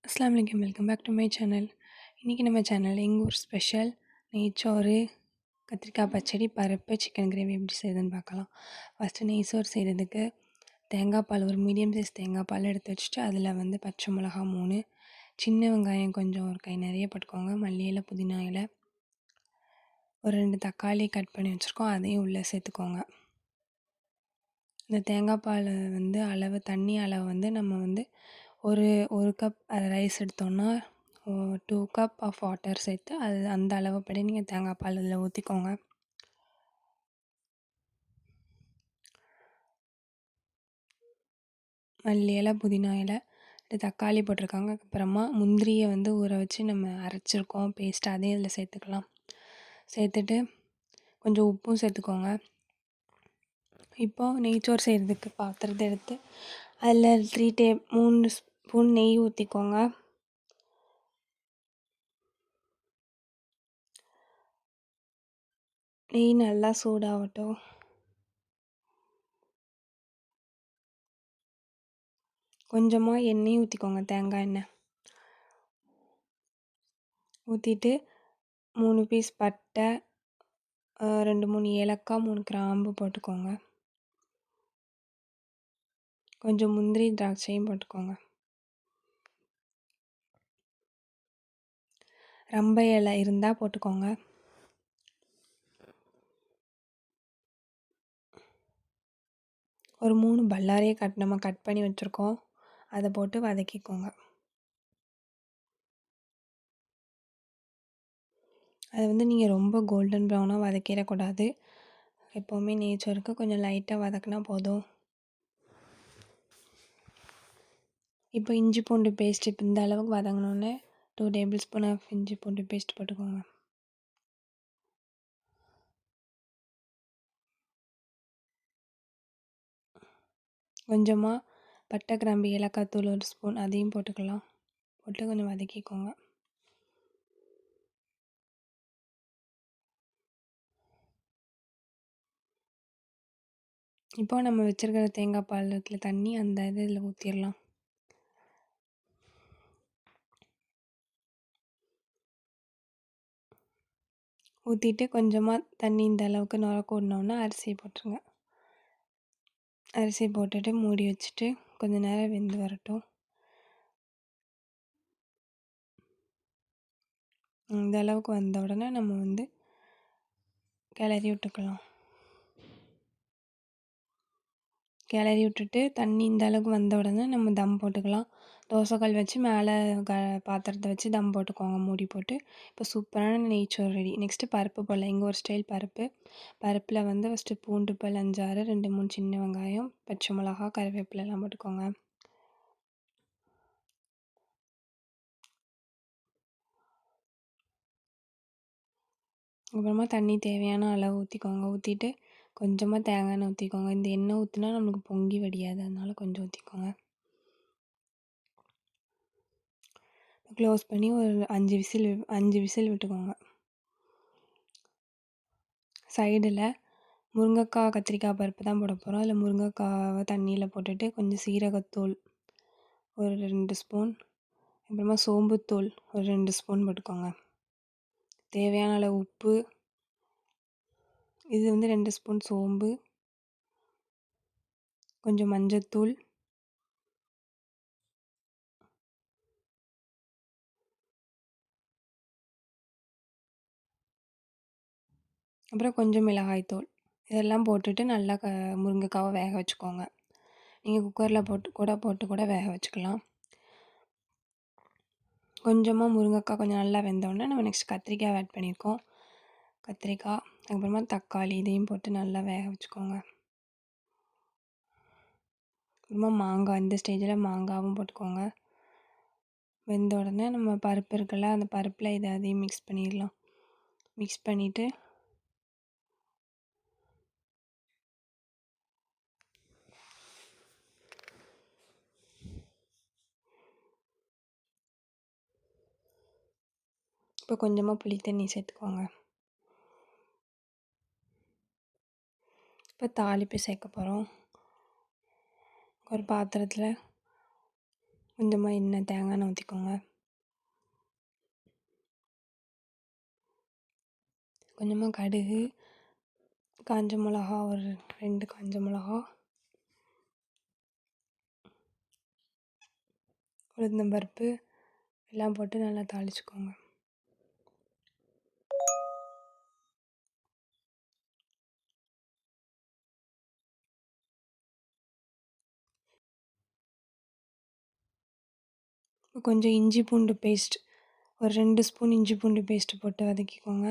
அஸ்ஸலாமு அலைக்கும். Welcome back to my channel. இன்றைக்கி நம்ம சேனலில் எங்கள் ஊர் ஸ்பெஷல் நெய்ச்சோறு, கத்திரிக்காய் பச்சடி, பருப்பு, சிக்கன் கிரேவி எப்படி செய்யுதுன்னு பார்க்கலாம். ஃபஸ்ட்டு நெய்ச்சோறு செய்கிறதுக்கு தேங்காய் பால் ஒரு மீடியம் சைஸ் தேங்காய் பால் எடுத்து வச்சுட்டு அதில் வந்து பச்சை மிளகா 3, சின்ன வெங்காயம் கொஞ்சம் ஒரு கை நிறைய போட்டுக்கோங்க, மல்லி இலை, புதினா இலை, ஒரு 2 தக்காளி கட் பண்ணி வச்சுருக்கோம், அதையும் உள்ளே சேர்த்துக்கோங்க. இந்த தேங்காய் பால் வந்து தண்ணி அளவு வந்து நம்ம வந்து ஒரு கப் ரைஸ் எடுத்தோன்னா 2 கப் ஆஃப் வாட்டர் சேர்த்து அந்த அளவுப்படி நீங்கள் தேங்காய் பால் அதில் ஊற்றிக்கோங்க. மல்லி இலை, புதினா இலை, 2 தக்காளி போட்டிருக்காங்க. அப்புறமா முந்திரியை வந்து ஊற வச்சு நம்ம அரைச்சிருக்கோம் பேஸ்ட், அதையும் இதில் சேர்த்துக்கலாம். சேர்த்துட்டு கொஞ்சம் உப்பும் சேர்த்துக்கோங்க. இப்போது நெய்ச்சோறு செய்கிறதுக்கு பாத்திரத்தை எடுத்து அதில் 3 ஸ்பூன் நெய் ஊற்றிக்கோங்க. நெய் நல்லா சூடாகட்டும். கொஞ்சமாக எண்ணெயும் ஊற்றிக்கோங்க, தேங்காய் எண்ணெய் ஊற்றிட்டு 3 பீஸ் பட்டை, 2 3 ஏலக்காய், 3 கிராம்பு போட்டுக்கோங்க. கொஞ்சம் முந்திரி திராட்சையும் போட்டுக்கோங்க. ரம்பை இலை இருந்தால் போட்டுக்கோங்க. ஒரு 3 பல்லாரியை நம்ம கட் பண்ணி வச்சுருக்கோம், அதை போட்டு வதக்கிக்கோங்க. அதை வந்து நீங்கள் ரொம்ப கோல்டன் ப்ரௌனாக வதக்கிடக்கூடாது. எப்போவுமே நெய்ச்சோறுக்கு கொஞ்சம் லைட்டாக வதக்கினா போதும். இப்போ இஞ்சி பூண்டு பேஸ்ட் இப்போ இந்த அளவுக்கு வதங்கினோன்னே 2 டேபிள் ஸ்பூன் ஆஃப் இஞ்சி பூண்டு பேஸ்ட் போட்டுக்கோங்க. கொஞ்சமாக பட்டை, கிராம்பு, ஏலக்காய் தூள் 1 ஸ்பூன் அதையும் போட்டுக்கலாம். போட்டு கொஞ்சம் வதக்கிக்கோங்க. இப்போ நம்ம வச்சுருக்கிற தேங்காய் பால் இருக்குல்ல, தண்ணி, அந்த இதில் ஊற்றிடலாம். ஊற்றிட்டு கொஞ்சமாக தண்ணி இந்த அளவுக்கு நுர கூடினோன்னா அரிசி போட்டுருங்க. அரிசி போட்டுட்டு மூடி வச்சுட்டு கொஞ்சம் நேரம் வெந்து வரட்டும். இந்த அளவுக்கு வந்த உடனே நம்ம வந்து கிளறி விட்டுக்கலாம். கிளறி விட்டுட்டு தண்ணி இந்த அளவுக்கு வந்த உடனே நம்ம தம் போட்டுக்கலாம். தோசைக்கல் வச்சு மேலே பாத்திரத்தை வச்சு தம் போட்டுக்கோங்க, மூடி போட்டு. இப்போ சூப்பரான நெய்ச்சோறு ரெடி. நெக்ஸ்ட்டு பருப்பு போடலாம். எங்கள் ஒரு ஸ்டைல் பருப்பு. பருப்பில் வந்து ஃபஸ்ட்டு பூண்டு பல் 5 6, 2 3 சின்ன வெங்காயம், பச்சை மிளகா, கருவேப்பிலெல்லாம் போட்டுக்கோங்க. அப்புறமா தண்ணி தேவையான அளவு ஊற்றிக்கோங்க. ஊற்றிட்டு கொஞ்சமாக தேங்காய் எண்ணெய் ஊற்றிக்கோங்க. இந்த எண்ணெய் ஊற்றினா நம்மளுக்கு பொங்கி வடியாது, அதனால் கொஞ்சம் ஊற்றிக்கோங்க. க்ளோஸ் பண்ணி ஒரு 5 விசில் விட்டுக்கோங்க. சைடில் முருங்கைக்காய், கத்திரிக்காய் பருப்பு தான் போட போகிறோம். அதில் முருங்கைக்காவை தண்ணியில் போட்டுட்டு கொஞ்சம் சீரகத்தூள் ஒரு 2 ஸ்பூன், அப்புறமா சோம்புத்தூள் ஒரு 2 ஸ்பூன் போட்டுக்கோங்க. தேவையான அளவு உப்பு. இது வந்து 2 ஸ்பூன் சோம்பு, கொஞ்சம் மஞ்சத்தூள், அப்புறம் கொஞ்சம் மிளகாய்த்தூள். இதெல்லாம் போட்டுட்டு நல்லா முருங்கைக்காவை வேக வச்சுக்கோங்க. நீங்கள் குக்கரில் போட்டு வேக வச்சுக்கலாம். கொஞ்சமாக முருங்கைக்காய் கொஞ்சம் நல்லா வெந்தோடனே நம்ம நெக்ஸ்ட் கத்திரிக்காய் ஆட் பண்ணியிருக்கோம். கத்திரிக்காய், அப்புறமா தக்காளி, இதையும் போட்டு நல்லா வேக வச்சுக்கோங்க. அப்புறமா மாங்காய், இந்த ஸ்டேஜில் மாங்காவும் போட்டுக்கோங்க. வெந்த உடனே நம்ம பருப்பு இருக்குல்ல, அந்த பருப்பில் அதையும் மிக்ஸ் பண்ணிடலாம். மிக்ஸ் பண்ணிவிட்டு இப்போ கொஞ்சமாக புளி தண்ணி சேர்த்துக்கோங்க. இப்போ தாளிப்பு சேர்க்க போகிறோம். ஒரு பாத்திரத்தில் கொஞ்சமாக எண்ணெய் தேங்காய் எண்ணெய் ஊற்றிக்கோங்க. கொஞ்சமாக கடுகு, காஞ்ச மிளகா ஒரு 2 காஞ்ச மிளகா, உளுந்தம்பருப்பு எல்லாம் போட்டு நல்லா தாளிச்சுக்கோங்க. கொஞ்சம் இஞ்சி பூண்டு பேஸ்ட் ஒரு 2 ஸ்பூன் இஞ்சி பூண்டு பேஸ்ட்டு போட்டு வதக்கிக்கோங்க.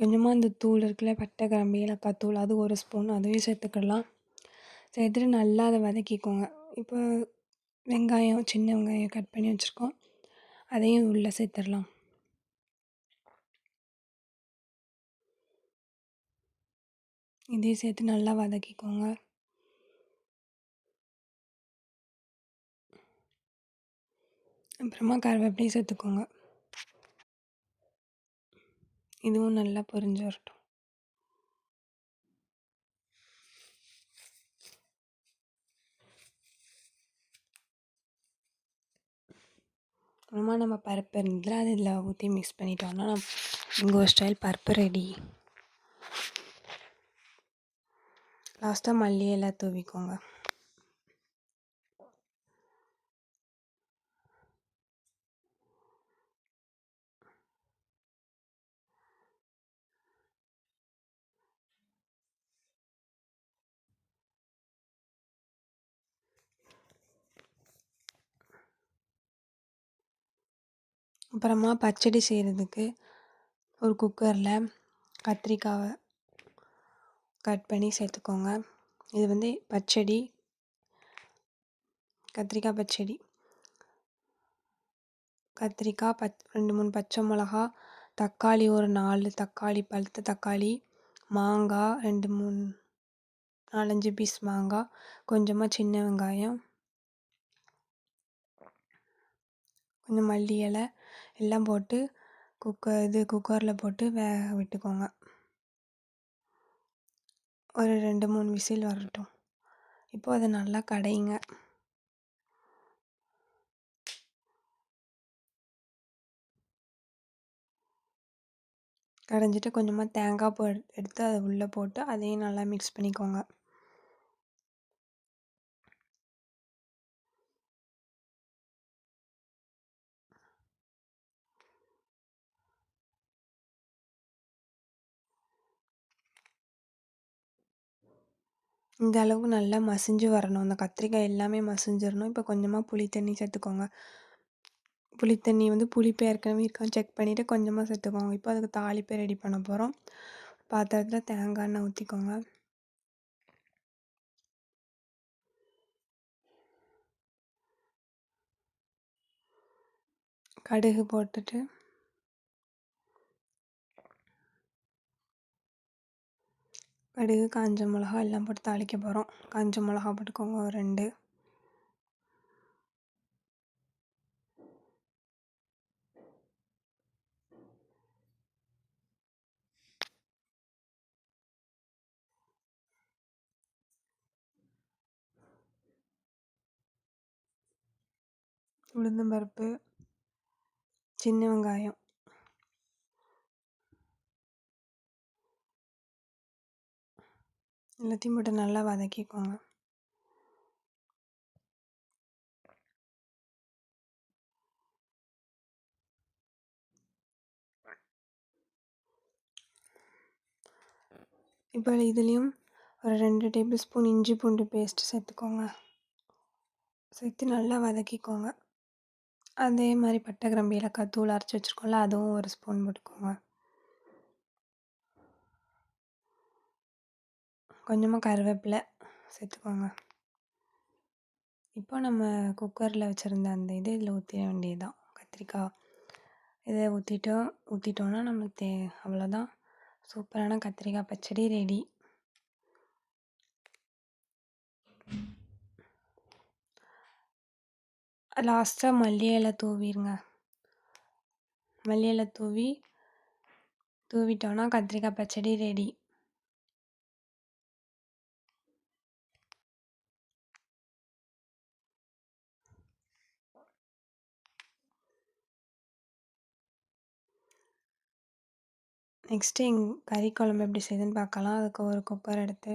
கொஞ்சமாக அந்த தூள் இருக்குல்ல, பட்டை கிராம்பு ஏலக்காய் தூள், அது 1 ஸ்பூன் அதுவே சேர்த்துக்கலாம். சேர்த்துட்டு நல்லா அதை வதக்கிக்கோங்க. இப்போ வெங்காயம், சின்ன வெங்காயம் கட் பண்ணி வச்சுருக்கோம், அதையும் உள்ளே சேர்த்துடலாம். இதையும் சேர்த்து நல்லா வதக்கிக்கோங்க. அப்புறமா கருவேப்பிலையும் சேர்த்துக்கோங்க. இதுவும் நல்லா பொரிஞ்சு வரட்டும். அப்புறமா நம்ம பருப்பு இருந்ததில் அது இதில் ஊற்றி மிக்ஸ் பண்ணிட்டோம்னா எங்கள் ஊர் ஸ்டைல் பருப்பு ரெடி. லாஸ்ட்டாக மல்லி இலை தூவிக்கோங்க. அப்புறமா பச்சடி செய்கிறதுக்கு ஒரு குக்கரில் கத்திரிக்காவை கட் பண்ணி சேர்த்துக்கோங்க. இது வந்து பச்சடி, கத்திரிக்காய் பச்சடி. கத்திரிக்காய் 2 3 பச்சை மிளகா, தக்காளி ஒரு 4 தக்காளி, பழுத்த தக்காளி, மாங்காய் 2 3 4 5 பீஸ் மாங்காய், கொஞ்சமாக சின்ன வெங்காயம், கொஞ்சம் மல்லி இலை எல்லாம் போட்டு குக்கரில் போட்டு வேக விட்டுக்கோங்க. ஒரு 2 3 விசில் வரட்டும். இப்போது அதை நல்லா கடையுங்க. கடைஞ்சிட்டு கொஞ்சமாக தேங்காய் பூ எடுத்து அதை உள்ளே போட்டு அதையும் நல்லா மிக்ஸ் பண்ணிக்கோங்க. இந்த அளவுக்கு நல்லா மசிஞ்சு வரணும். அந்த கத்திரிக்காய் எல்லாமே மசிஞ்சிடணும். இப்போ கொஞ்சமாக புளி தண்ணி சேர்த்துக்கோங்க. புளி தண்ணி வந்து புளிப்பு ஏற்கனவே இருக்கான்னு செக் பண்ணிவிட்டு கொஞ்சமாக சேர்த்துக்கோங்க. இப்போ அதுக்கு தாளிப்பு ரெடி பண்ண போகிறோம். பாத்திரத்தில் தேங்காய் எண்ணெய் ஊற்றிக்கோங்க. கடுகு போட்டுட்டு கடுகு, காஞ்ச மிளகா எல்லாம் போட்டு தாளிக்க போகிறோம். காஞ்ச மிளகா போட்டுக்கோங்க ஒரு 2. உளுந்தம்பருப்பு, சின்ன வெங்காயம் எல்லாத்தையும் போட்டு நல்லா வதக்கிக்கோங்க. இப்போ இதுலேயும் ஒரு 2 டேபிள் ஸ்பூன் இஞ்சி பூண்டு பேஸ்ட் சேர்த்துக்கோங்க. சேர்த்து நல்லா வதக்கிக்கோங்க. அதே மாதிரி பட்டை கிராம்பு ஏலக்காய் தூள் அரைச்சி வச்சுருக்கோம்ல, அதுவும் ஒரு ஸ்பூன் போட்டுக்கோங்க. கொஞ்சமாக கருவேப்பிலை சேர்த்துக்கோங்க. இப்போ நம்ம குக்கரில் வச்சுருந்த அந்த இதில் ஊற்றிட வேண்டியது தான் கத்திரிக்காய். இதை ஊற்றிட்டோன்னா நமக்கு அவ்வளோதான், சூப்பரான கத்திரிக்காய் பச்சடி ரெடி. லாஸ்ட்டாக மல்லி இலை தூவிடுங்க. மல்லி இலை தூவிட்டோன்னா கத்திரிக்காய் பச்சடி ரெடி. நெக்ஸ்ட்டு கறி குழம்பு எப்படி செய்யுதுன்னு பார்க்கலாம். அதுக்கு ஒரு குக்கர் எடுத்து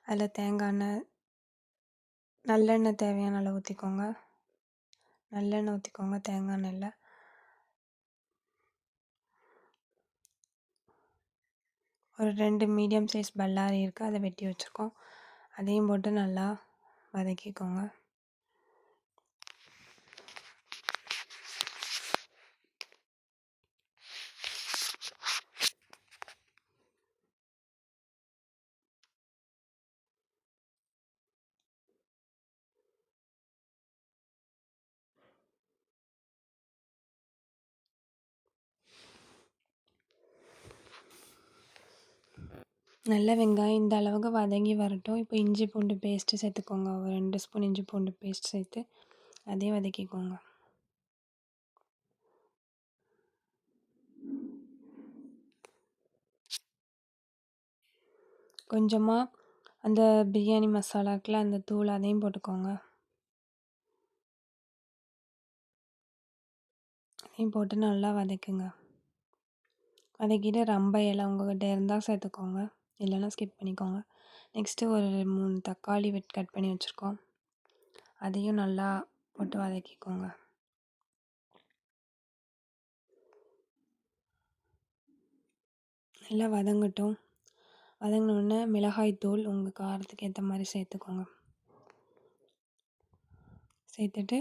அதில் தேங்காய் எண்ணெய், நல்லெண்ணெய் தேவையான அளவு ஊற்றிக்கோங்க. நல்லெண்ணெய் ஊற்றிக்கோங்க தேங்காய் எண்ணெயில். ஒரு 2 மீடியம் சைஸ் பல்லாரி இருக்குது, அதை வெட்டி வச்சுருக்கோம். அதையும் போட்டு நல்லா வதக்கிக்கோங்க. நல்ல வெங்காயம் இந்த அளவுக்கு வதங்கி வரட்டும். இப்போ இஞ்சி பூண்டு பேஸ்ட்டு சேர்த்துக்கோங்க. ஒரு 2 ஸ்பூன் இஞ்சி பூண்டு பேஸ்ட் சேர்த்து அதையும் வதக்கிக்கோங்க. கொஞ்சமாக அந்த பிரியாணி மசாலா இருக்குல்ல, அந்த தூள் அதையும் போட்டுக்கோங்க. அதையும் போட்டு நல்லா வதக்குங்க. வதக்கிட்டு ரம்ப இலை உங்கள்கிட்ட இருந்தால் சேர்த்துக்கோங்க, இல்லைன்னா ஸ்கிப் பண்ணிக்கோங்க. நெக்ஸ்ட்டு ஒரு 3 தக்காளி கட் பண்ணி வச்சுருக்கோம், அதையும் நல்லா போட்டு வதக்கிக்கோங்க. நல்லா வதங்கட்டும். வதங்கினோடனே மிளகாய் தூள் உங்கள் காரத்துக்கு ஏற்ற மாதிரி சேர்த்துக்கோங்க. சேர்த்துட்டு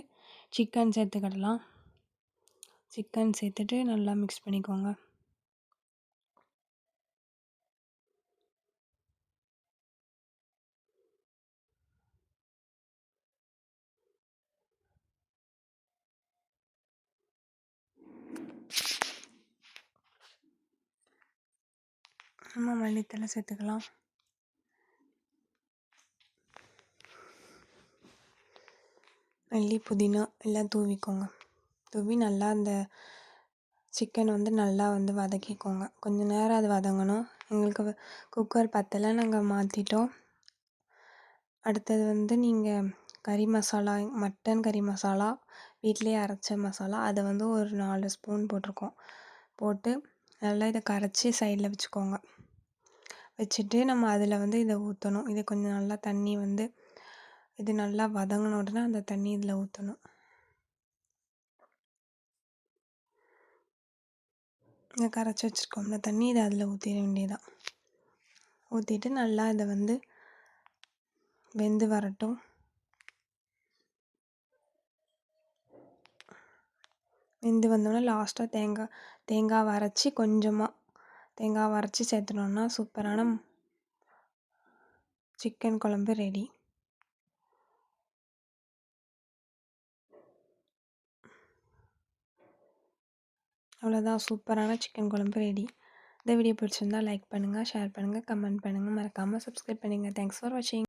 சிக்கன் சேர்த்துக்கிடலாம். சிக்கன் சேர்த்துட்டு நல்லா மிக்ஸ் பண்ணிக்கோங்க. நம்ம மல்லித்தலை சேர்த்துக்கலாம். மல்லி புதினா எல்லாம் தூவிக்கோங்க. தூவி நல்லா அந்த சிக்கன் நல்லா வதக்கிக்கோங்க. கொஞ்சம் நேரம் அது வதங்கணும். எங்களுக்கு குக்கர் பத்தலை, நாங்கள் மாற்றிட்டோம். அடுத்தது நீங்கள் கறி மசாலா, மட்டன் கறி மசாலா வீட்டிலேயே அரைச்ச மசாலா, அதை ஒரு 4 ஸ்பூன் போட்டிருக்கோம். போட்டு நல்லா இதை கரைச்சி சைடில் வச்சுக்கோங்க. வச்சுட்டு நம்ம அதில் இதை ஊற்றணும். இது கொஞ்சம் நல்லா தண்ணி இது நல்லா வதங்கின உடனே அந்த தண்ணி இதில் ஊற்றணும். இதை கரைச்சி வச்சுருக்கோம்ல தண்ணி, இதை அதில் ஊற்றிட வேண்டியதான். ஊற்றிட்டு நல்லா இதை வெந்து வரட்டும். வெந்து வந்தோடனே லாஸ்ட்டாக தேங்காய் அரைச்சி கொஞ்சமாக தேங்காய் அரைச்சி சேர்த்துனோன்னா சூப்பரான சிக்கன் குழம்பு ரெடி. அவ்வளோதான், சூப்பரான சிக்கன் குழம்பு ரெடி. இந்த வீடியோ பிடிச்சிருந்தா லைக் பண்ணுங்கள், ஷேர் பண்ணுங்கள், கமெண்ட் பண்ணுங்கள், மறக்காமல் சப்ஸ்கிரைப் பண்ணுங்கள். தேங்க்ஸ் ஃபார் வாட்சிங்.